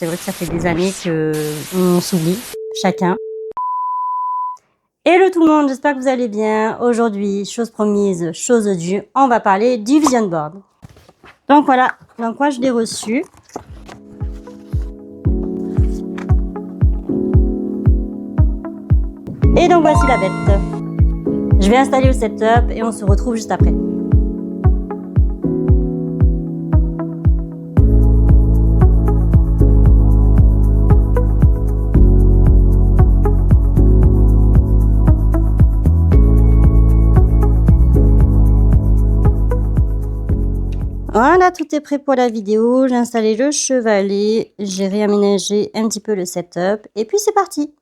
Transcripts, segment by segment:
C'est vrai que ça fait des années qu'on s'oublie, chacun. Hello tout le monde, j'espère que vous allez bien. Aujourd'hui, chose promise, chose due, on va parler du vision board. Donc voilà, donc moi je l'ai reçu. Et donc voici la bête. Je vais installer le setup et on se retrouve juste après. Voilà, tout est prêt pour la vidéo. J'ai installé le chevalet, j'ai réaménagé un petit peu le setup et puis c'est parti.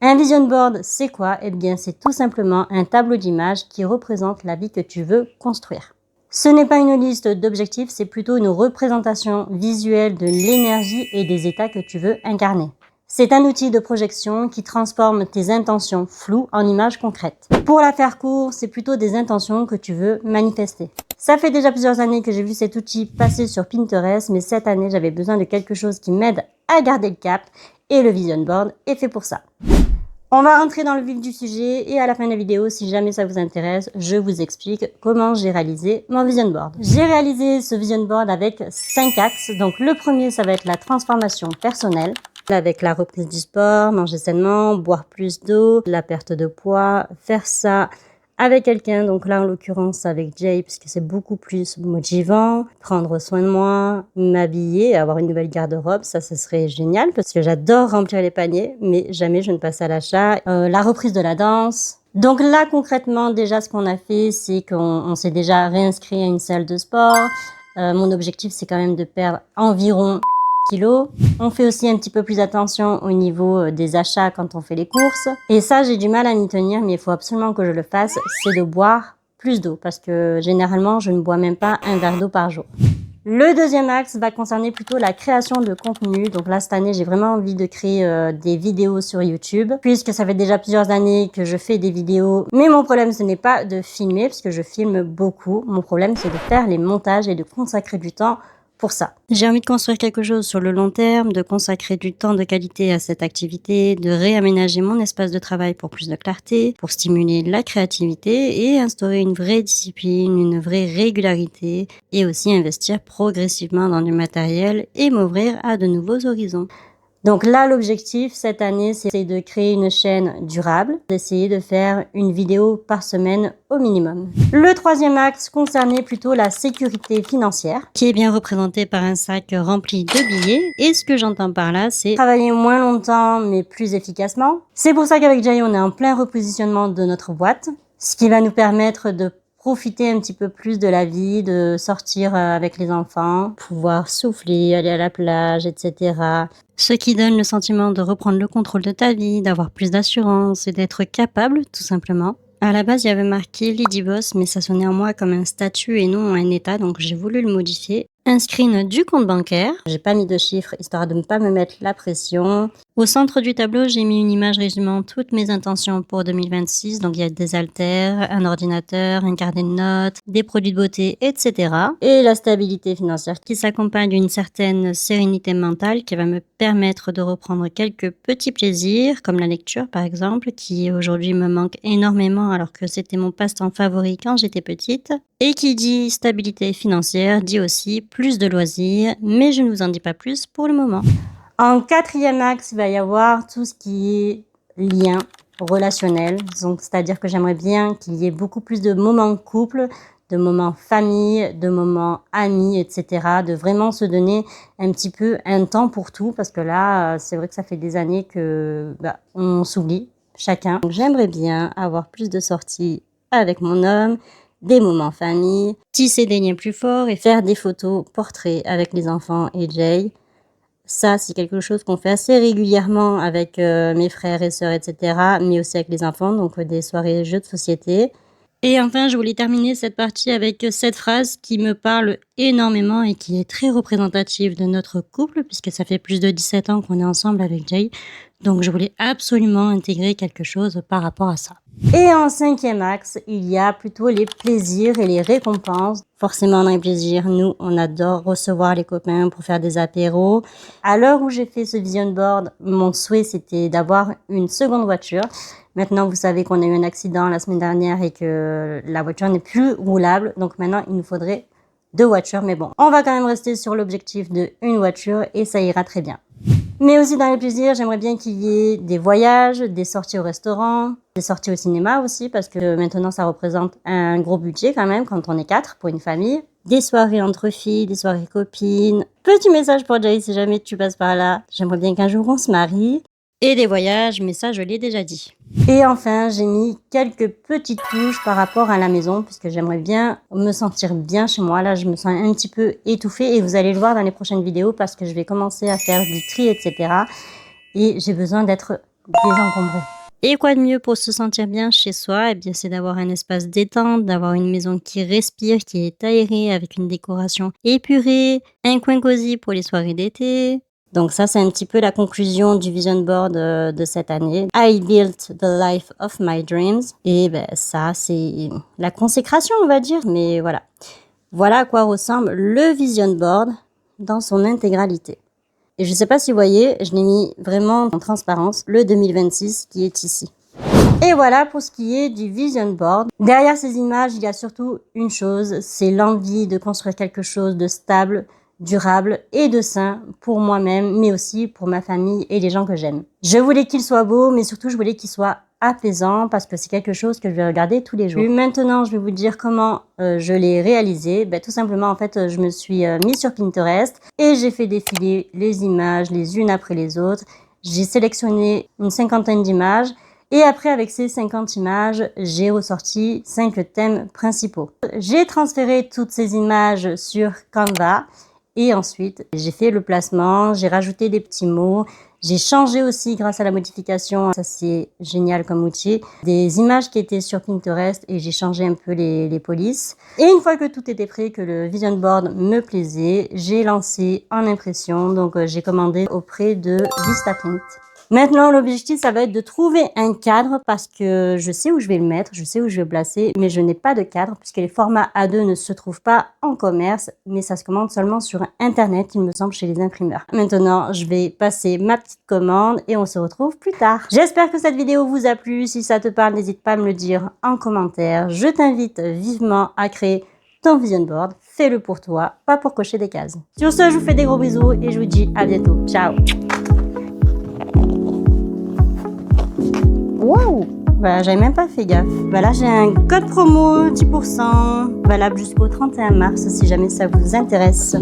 Un vision board, c'est quoi? Eh bien, c'est tout simplement un tableau d'images qui représente la vie que tu veux construire. Ce n'est pas une liste d'objectifs, c'est plutôt une représentation visuelle de l'énergie et des états que tu veux incarner. C'est un outil de projection qui transforme tes intentions floues en images concrètes. Pour la faire court, c'est plutôt des intentions que tu veux manifester. Ça fait déjà plusieurs années que j'ai vu cet outil passer sur Pinterest, mais cette année, j'avais besoin de quelque chose qui m'aide à garder le cap et le vision board est fait pour ça. On va rentrer dans le vif du sujet et à la fin de la vidéo, si jamais ça vous intéresse, je vous explique comment j'ai réalisé mon vision board. J'ai réalisé ce vision board avec 5 axes. Donc le premier, ça va être la transformation personnelle, avec la reprise du sport, manger sainement, boire plus d'eau, la perte de poids, faire ça avec quelqu'un, donc là en l'occurrence avec Jay, puisque c'est beaucoup plus motivant, prendre soin de moi, m'habiller, avoir une nouvelle garde-robe, ça serait génial, parce que j'adore remplir les paniers, mais jamais je ne passe à l'achat. La reprise de la danse. Donc là concrètement, déjà ce qu'on a fait, c'est qu'on s'est déjà réinscrit à une salle de sport. Mon objectif, c'est quand même de perdre environ kilos. On fait aussi un petit peu plus attention au niveau des achats quand on fait les courses. Et ça, j'ai du mal à m'y tenir, mais il faut absolument que je le fasse, c'est de boire plus d'eau, parce que généralement, je ne bois même pas un verre d'eau par jour. Le deuxième axe va concerner plutôt la création de contenu. Donc là, cette année, j'ai vraiment envie de créer des vidéos sur YouTube, puisque ça fait déjà plusieurs années que je fais des vidéos. Mais mon problème, ce n'est pas de filmer, parce que je filme beaucoup. Mon problème, c'est de faire les montages et de consacrer du temps pour ça. J'ai envie de construire quelque chose sur le long terme, de consacrer du temps de qualité à cette activité, de réaménager mon espace de travail pour plus de clarté, pour stimuler la créativité et instaurer une vraie discipline, une vraie régularité et aussi investir progressivement dans du matériel et m'ouvrir à de nouveaux horizons. Donc là, l'objectif cette année, c'est de créer une chaîne durable, d'essayer de faire une vidéo par semaine au minimum. Le troisième axe concernait plutôt la sécurité financière, qui est bien représentée par un sac rempli de billets. Et ce que j'entends par là, c'est travailler moins longtemps, mais plus efficacement. C'est pour ça qu'avec Jay, on est en plein repositionnement de notre boîte, ce qui va nous permettre de profiter un petit peu plus de la vie, de sortir avec les enfants, pouvoir souffler, aller à la plage, etc. Ce qui donne le sentiment de reprendre le contrôle de ta vie, d'avoir plus d'assurance et d'être capable, tout simplement. À la base, il y avait marqué Lady Boss, mais ça sonnait en moi comme un statut et non un état, donc j'ai voulu le modifier. Un screen du compte bancaire. J'ai pas mis de chiffres, histoire de ne pas me mettre la pression. Au centre du tableau, j'ai mis une image résumant toutes mes intentions pour 2026. Donc, il y a des haltères, un ordinateur, un carnet de notes, des produits de beauté, etc. Et la stabilité financière qui s'accompagne d'une certaine sérénité mentale qui va me permettre de reprendre quelques petits plaisirs, comme la lecture, par exemple, qui aujourd'hui me manque énormément alors que c'était mon passe-temps favori quand j'étais petite. Et qui dit stabilité financière dit aussi plus de loisirs, mais je ne vous en dis pas plus pour le moment. En quatrième axe, il va y avoir tout ce qui est lien relationnel. Donc, c'est-à-dire que j'aimerais bien qu'il y ait beaucoup plus de moments couple, de moments famille, de moments amis, etc. De vraiment se donner un petit peu un temps pour tout, parce que là, c'est vrai que ça fait des années que on s'oublie chacun. Donc, j'aimerais bien avoir plus de sorties avec mon homme, des moments famille, tisser des liens plus forts et faire des photos portraits avec les enfants et Jay. Ça, c'est quelque chose qu'on fait assez régulièrement avec mes frères et sœurs, etc., mais aussi avec les enfants, donc des soirées jeux de société. Et enfin, je voulais terminer cette partie avec cette phrase qui me parle énormément et qui est très représentative de notre couple, puisque ça fait plus de 17 ans qu'on est ensemble avec Jay. Donc je voulais absolument intégrer quelque chose par rapport à ça. Et en 5e axe, il y a plutôt les plaisirs et les récompenses. Forcément, dans les plaisirs, nous, on adore recevoir les copains pour faire des apéros. À l'heure où j'ai fait ce vision board, mon souhait, c'était d'avoir une seconde voiture. Maintenant, vous savez qu'on a eu un accident la semaine dernière et que la voiture n'est plus roulable. Donc maintenant, il nous faudrait 2 voitures. Mais bon, on va quand même rester sur l'objectif de une voiture et ça ira très bien. Mais aussi dans les plaisirs, j'aimerais bien qu'il y ait des voyages, des sorties au restaurant, des sorties au cinéma aussi, parce que maintenant ça représente un gros budget quand même quand on est 4 pour une famille. Des soirées entre filles, des soirées copines. Petit message pour Jay si jamais tu passes par là. J'aimerais bien qu'un jour on se marie. Et des voyages, mais ça je l'ai déjà dit. Et enfin, j'ai mis quelques petites touches par rapport à la maison, puisque j'aimerais bien me sentir bien chez moi. Là, je me sens un petit peu étouffée et vous allez le voir dans les prochaines vidéos parce que je vais commencer à faire du tri, etc. Et j'ai besoin d'être désencombrée. Et quoi de mieux pour se sentir bien chez soi? Eh bien, c'est d'avoir un espace détente, d'avoir une maison qui respire, qui est aérée, avec une décoration épurée, un coin cosy pour les soirées d'été. Donc ça, c'est un petit peu la conclusion du vision board de cette année. I built the life of my dreams. Et ben ça, c'est la consécration, on va dire. Mais voilà. Voilà à quoi ressemble le vision board dans son intégralité. Et je ne sais pas si vous voyez, je l'ai mis vraiment en transparence, le 2026 qui est ici. Et voilà pour ce qui est du vision board. Derrière ces images, il y a surtout une chose, c'est l'envie de construire quelque chose de stable, durable et de sain pour moi-même, mais aussi pour ma famille et les gens que j'aime. Je voulais qu'il soit beau, mais surtout je voulais qu'il soit apaisant parce que c'est quelque chose que je vais regarder tous les jours. Et maintenant, je vais vous dire comment je l'ai réalisé. Tout simplement, en fait, je me suis mis sur Pinterest et j'ai fait défiler les images les unes après les autres. J'ai sélectionné une 50aine d'images. Et après, avec ces 50 images, j'ai ressorti 5 thèmes principaux. J'ai transféré toutes ces images sur Canva et ensuite, j'ai fait le placement, j'ai rajouté des petits mots, j'ai changé aussi grâce à la modification, ça c'est génial comme outil, des images qui étaient sur Pinterest et j'ai changé un peu les polices. Et une fois que tout était prêt, que le vision board me plaisait, j'ai lancé en impression, donc j'ai commandé auprès de Vistaprint. Maintenant, l'objectif, ça va être de trouver un cadre parce que je sais où je vais le mettre, je sais où je vais le placer, mais je n'ai pas de cadre puisque les formats A2 ne se trouvent pas en commerce, mais ça se commande seulement sur Internet, il me semble, chez les imprimeurs. Maintenant, je vais passer ma petite commande et on se retrouve plus tard. J'espère que cette vidéo vous a plu. Si ça te parle, n'hésite pas à me le dire en commentaire. Je t'invite vivement à créer ton vision board. Fais-le pour toi, pas pour cocher des cases. Sur ce, je vous fais des gros bisous et je vous dis à bientôt. Ciao! Wow! Voilà, j'avais même pas fait gaffe. Voilà, j'ai un code promo 10% valable jusqu'au 31 mars si jamais ça vous intéresse.